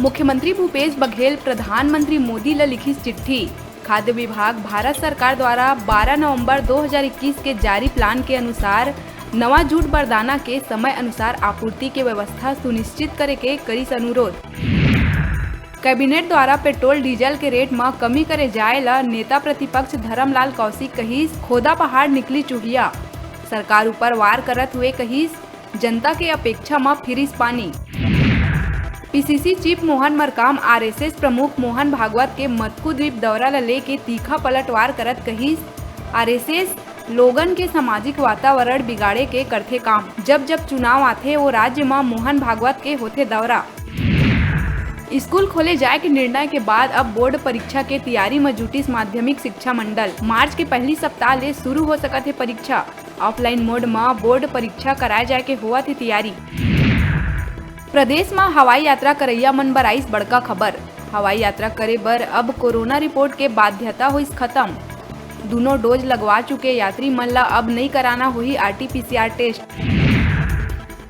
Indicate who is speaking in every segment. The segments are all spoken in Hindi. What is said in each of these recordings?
Speaker 1: मुख्यमंत्री भूपेश बघेल प्रधानमंत्री मोदी ला लिखी चिट्ठी। खाद्य विभाग भारत सरकार द्वारा 12 नवंबर 2021 के जारी प्लान के अनुसार नवा जूट बरदाना के समय अनुसार आपूर्ति के व्यवस्था सुनिश्चित करे के करी अनुरोध। कैबिनेट द्वारा पेट्रोल डीजल के रेट में कमी करे जाए ला नेता प्रतिपक्ष धर्मलाल कौशिक कहिस खोदा पहाड़ निकली चूहिया। सरकार ऊपर वार करत हुए कहिस जनता के अपेक्षा में फिरिस पानी। PCC chief Mohan Markam RSS प्रमुख मोहन भागवत के मटकू द्वीप दौरा ला लेके तीखा पलटवार करत कहिस आरएसएस लोगन के सामाजिक वातावरण बिगाड़े के करथे काम। जब जब चुनाव आथे वो राज्य में मोहन भागवत के होथे दौरा। स्कूल खोले जाए के निर्णय के बाद अब बोर्ड परीक्षा के तैयारी में जुटिस माध्यमिक शिक्षा मंडल। मार्च के पहली सप्ताह ले शुरू हो सकत है परीक्षा। ऑफलाइन मोड में बोर्ड परीक्षा कराए जाए के हुआ थी तैयारी। प्रदेश में हवाई यात्रा करैया मन बर आइस बड़का खबर। हवाई यात्रा करे बर अब कोरोना रिपोर्ट के बाध्यता होइस खत्म। दोनों डोज लगवा चुके यात्री मन ला अब नहीं कराना हुई आरटीपीसीआर टेस्ट।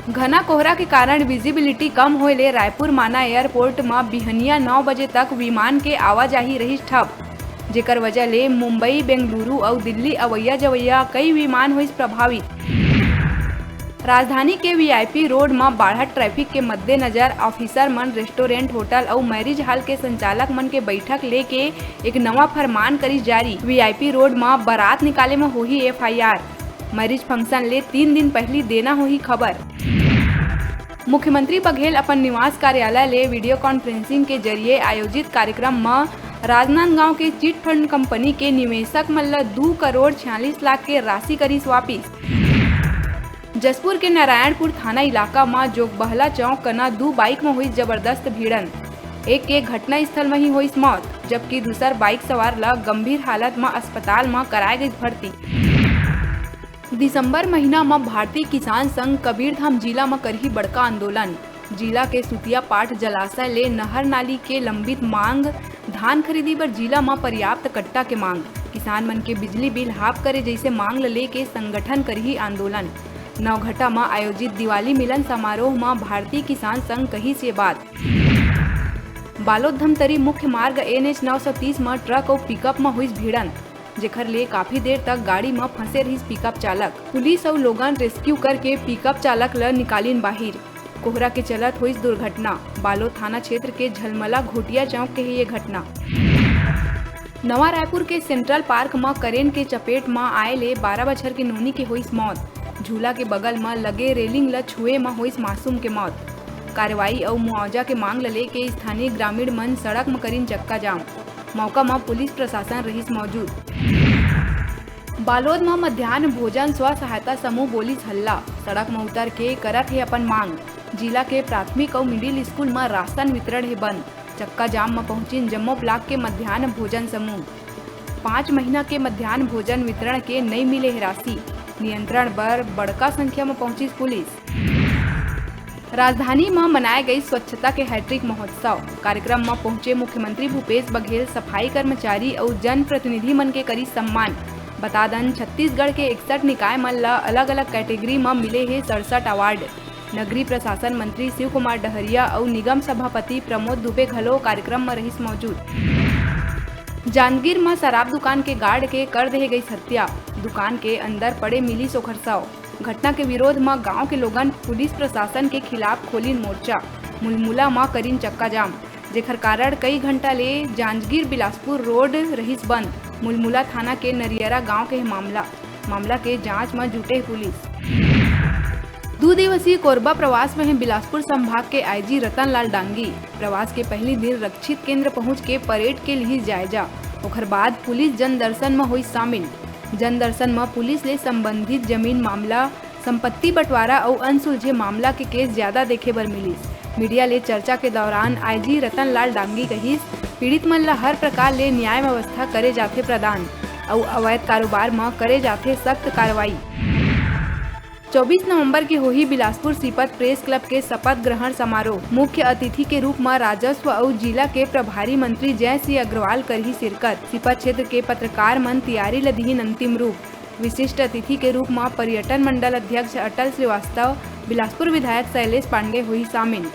Speaker 1: घना कोहरा के कारण विजिबिलिटी कम होए ले रायपुर माना एयरपोर्ट में बिहनिया 9 बजे तक विमान के आवाजाही रही ठप, जेकर वजह ले मुंबई, बेंगलुरु और दिल्ली अवैया जवैया कई विमान हुई प्रभावित। राजधानी के वीआईपी रोड में बढ़त ट्रैफिक के मद्देनजर ऑफिसर मन रेस्टोरेंट, होटल और मैरिज हॉल के संचालक मन के बैठक लेके एक नवा फरमान करी जारी। वीआईपी रोड में बारात निकाले में होही एफआईआर। मैरिज फंक्शन ले 3 दिन पहले देना होही खबर। मुख्यमंत्री बघेल अपन निवास कार्यालय ले वीडियो कॉन्फ्रेंसिंग के जरिए आयोजित कार्यक्रम में राजनांदगांव के चिट फंड कंपनी के निवेशक मन ला 2 करोड़ 46 लाख के राशि करीस वापिस। जसपुर के नारायणपुर थाना इलाका में जोगबहला चौक कना 2 बाइक में हुई जबरदस्त भिड़न। एक के घटना स्थल में ही हुई मौत, जबकि दूसर बाइक सवार ला गंभीर हालत में अस्पताल में कराए गई भर्ती। दिसंबर महीना में भारतीय किसान संघ कबीरधाम जिला में करही बड़का आंदोलन। जिला के सुतिया पाट जलाशय ले नहर नाली के लंबित मांग, धान खरीदी पर जिला में पर्याप्त कट्टा के मांग, किसान मन के बिजली बिल हाफ करे जैसे मांग ले के संगठन करही आंदोलन। नवघटा में आयोजित दिवाली मिलन समारोह में भारतीय किसान संघ कही से बात। बालोद धमतरी मुख्य मार्ग NH 930 में ट्रक और पिकअप में हुई भिड़न, जेकर ले काफी देर तक गाड़ी में फंसे रही पिकअप चालक। पुलिस और लोगन रेस्क्यू करके पिकअप चालक ल निकालीन बाहिर। कोहरा के चलत हुई दुर्घटना। बालोद थाना क्षेत्र के झलमला घोटिया चौक के ये घटना। नवा रायपुर के सेंट्रल पार्क में करेंट के चपेट में आए ले 12 बछर की नोनी की हुई मौत। झूला के बगल में लगे रेलिंग ल छुए में हुई मासूम के मौत। कार्रवाई और मुआवजा के मांग ले के स्थानीय ग्रामीण मन सड़क में करीन चक्का जाम। मौका में पुलिस प्रशासन रही मौजूद। बालोद में मध्याह्न भोजन स्व सहायता समूह बोलिस हल्ला। सड़क में उतर के करत है अपन मांग। जिला के प्राथमिक और मिडिल स्कूल में राशन वितरण है बंद। चक्का जाम में पहुंची जम्मू ब्लॉक के मध्याह्न भोजन समूह। 5 महीना के मध्याह्न भोजन वितरण के नहीं मिले राशि। नियंत्रण पर बड़का संख्या में पहुंची पुलिस। राजधानी में मनाए गई स्वच्छता के हैट्रिक महोत्सव। कार्यक्रम में पहुंचे मुख्यमंत्री भूपेश बघेल सफाई कर्मचारी और जन प्रतिनिधि मन के करी सम्मान। बता दन छत्तीसगढ़ के 61 निकाय मन ला अलग अलग कैटेगरी में मिले है 67 अवार्ड। नगरीय प्रशासन मंत्री शिव कुमार डहरिया और निगम सभापति प्रमोद दुबे घलो कार्यक्रम में रही मौजूद। जांजगीर में शराब दुकान के गार्ड के कर दे गई हत्या। दुकान के अंदर पड़े मिली सोखरसाव। घटना के विरोध में गांव के लोगन पुलिस प्रशासन के खिलाफ खोलिन मोर्चा। मुलमुला में करीन चक्का जाम, जेकर कारण कई घंटा ले जांजगीर बिलासपुर रोड रहीस बंद। मुलमुला थाना के नरियरा गांव के मामला के जांच में जुटे पुलिस। 2 दिवसीय कोरबा प्रवास में है बिलासपुर संभाग के आईजी रतन लाल डांगी। प्रवास के पहले दिन रक्षित केंद्र पहुंच के परेड के लिए जायजा। ओकर बाद पुलिस जन दर्शन में हुई शामिल। जन दर्शन में पुलिस ले संबंधित जमीन मामला, संपत्ति बंटवारा और अनसुलझे मामला के केस ज्यादा देखे बर मिलिस। मीडिया ले चर्चा के दौरान आईजी रतन लाल डांगी कहिस पीड़ित मन ला हर प्रकार ले न्याय व्यवस्था करे जाथे प्रदान और अवैध कारोबार में करे जाथे सख्त कार्रवाई। 24 नवंबर की होही बिलासपुर सीपत प्रेस क्लब के शपथ ग्रहण समारोह। मुख्य अतिथि के रूप में राजस्व और जिला के प्रभारी मंत्री जय सिंह अग्रवाल कर ही शिरकत। सीपत क्षेत्र के पत्रकार मन तैयारी लदीन अंतिम रूप। विशिष्ट अतिथि के रूप में पर्यटन मंडल अध्यक्ष अटल श्रीवास्तव, बिलासपुर विधायक शैलेश पांडे हुई शामिल।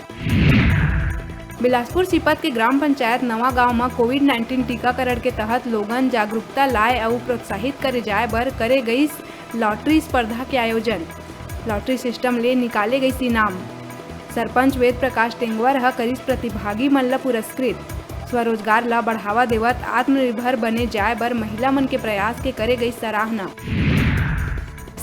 Speaker 1: बिलासपुर सिपत के ग्राम पंचायत नवा गांव में कोविड-19 टीकाकरण के तहत लोगन जागरूकता लाए और प्रोत्साहित करे जाए बर करे गई लॉटरी स्पर्धा के आयोजन। लॉटरी सिस्टम ले निकाले गई इनाम। सरपंच वेद प्रकाश टेंगवर ह करीस प्रतिभागी मन ला पुरस्कृत। स्वरोजगार ला बढ़ावा देवत आत्मनिर्भर बने जाए बर महिला मन के प्रयास के करे गई सराहना।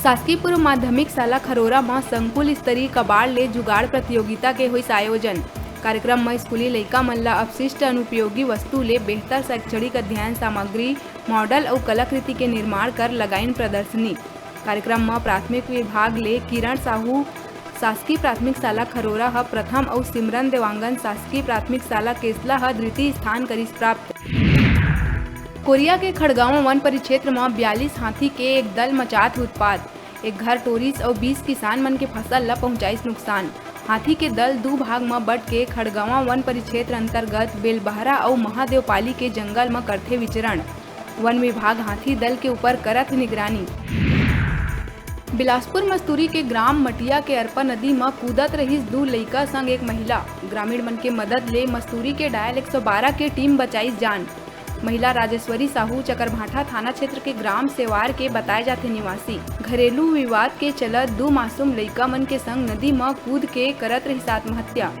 Speaker 1: शासकीय पूर्व माध्यमिक शाला खरोरा में संकुल स्तरीय कबाड़ ले जुगाड़ प्रतियोगिता के हुई आयोजन। कार्यक्रम में स्कूली लइका मन ला अपशिष्ट अनुपयोगी वस्तु ले बेहतर शैक्षणिक अध्ययन सामग्री, मॉडल और कलाकृति के निर्माण कर लगाइन प्रदर्शनी। कार्यक्रम में प्राथमिक विभाग ले किरण साहू शासकीय प्राथमिक शाला खरोरा ह प्रथम और सिमरन देवांगन शासकीय प्राथमिक शाला केसला ह द्वितीय स्थान करीस प्राप्त। कोरिया के खड़गांव वन परिक्षेत्र में 42 हाथी के एक दल मचात उत्पात। एक घर टोरिस और 20 किसान मन के फसल ला पहुंचाइस नुकसान। हाथी के दल दो भाग में बट के खड़गांव वन परिक्षेत्र अंतर्गत बेलबहरा और महादेवपाली के जंगल में करथे विचरण। वन विभाग हाथी दल के ऊपर करत निगरानी। बिलासपुर मस्तूरी के ग्राम मटिया के अरपा नदी में कूदत रही 2 लइका संग एक महिला। ग्रामीण मन के मदद ले मस्तूरी के डायल 112 के टीम बचाई जान। महिला राजेश्वरी साहू चकरभाठा थाना क्षेत्र के ग्राम सेवार के बताए जाते निवासी। घरेलू विवाद के चलत 2 मासूम लइका मन के संग नदी में कूद के करत रही आत्महत्या।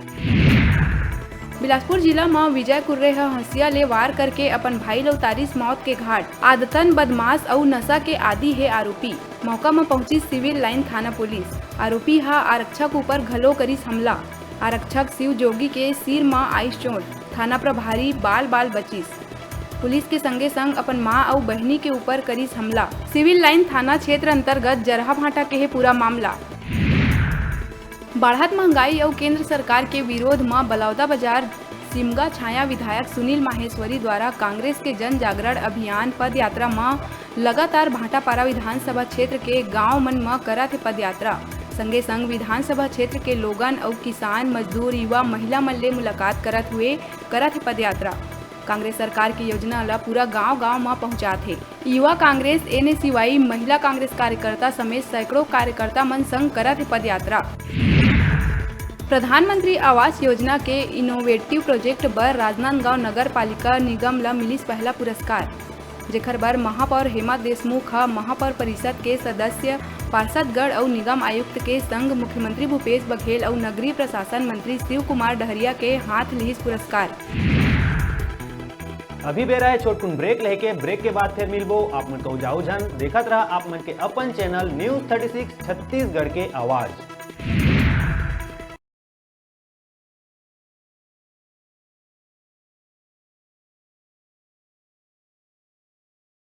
Speaker 1: बिलासपुर जिला में विजय कुर्रे हंसिया ले वार करके अपन भाई ला उतारिस मौत के घाट। आदतन बदमाश और नशा के आदि है आरोपी। मौका में पहुंची सिविल लाइन थाना पुलिस। आरोपी हा आरक्षक ऊपर घलो करीस हमला। आरक्षक शिव जोगी के सिर में आइस चोट। थाना प्रभारी बाल बचिस। पुलिस के संगे संग अपन मां और बहनी के ऊपर करीस हमला। सिविल लाइन थाना क्षेत्र अंतर्गत जरहा भाटा के है पूरा मामला। बढ़त महंगाई और केंद्र सरकार के विरोध में बलौदा बाजार सिमगा छाया विधायक सुनील माहेश्वरी द्वारा कांग्रेस के जन जागरण अभियान पद यात्रा में लगातार भाटापारा विधानसभा क्षेत्र के गांव मन में करत है पद यात्रा। संगे संग विधानसभा क्षेत्र के लोगन और किसान, मजदूर, युवा, महिला मन ले मुलाकात करत हुए करत है पद यात्रा। कांग्रेस सरकार की योजना ला पूरा गांव-गांव में पहुंचाथे। युवा कांग्रेस, NSUI, महिला कांग्रेस कार्यकर्ता समेत सैकड़ों कार्यकर्ता मन संग करत है पद यात्रा। प्रधानमंत्री आवास योजना के इनोवेटिव प्रोजेक्ट बर राजनांदगांव नगर पालिका निगम ला मिलिस पहला पुरस्कार, जेकर बर महापौर हेमा देशमुख ह महापौर परिषद के सदस्य, पार्षदगण और निगम आयुक्त के संग मुख्यमंत्री भूपेश बघेल और नगरीय प्रशासन मंत्री शिव कुमार डहरिया के हाथ लिहिस पुरस्कार।
Speaker 2: अभी बेरा है छोटकुन ब्रेक लेके, ब्रेक के बाद फिर मिलबो। आप मन को जाओ जन देखत रहा आप मन के अपन चैनल न्यूज़ 36 छत्तीसगढ़ के आवाज।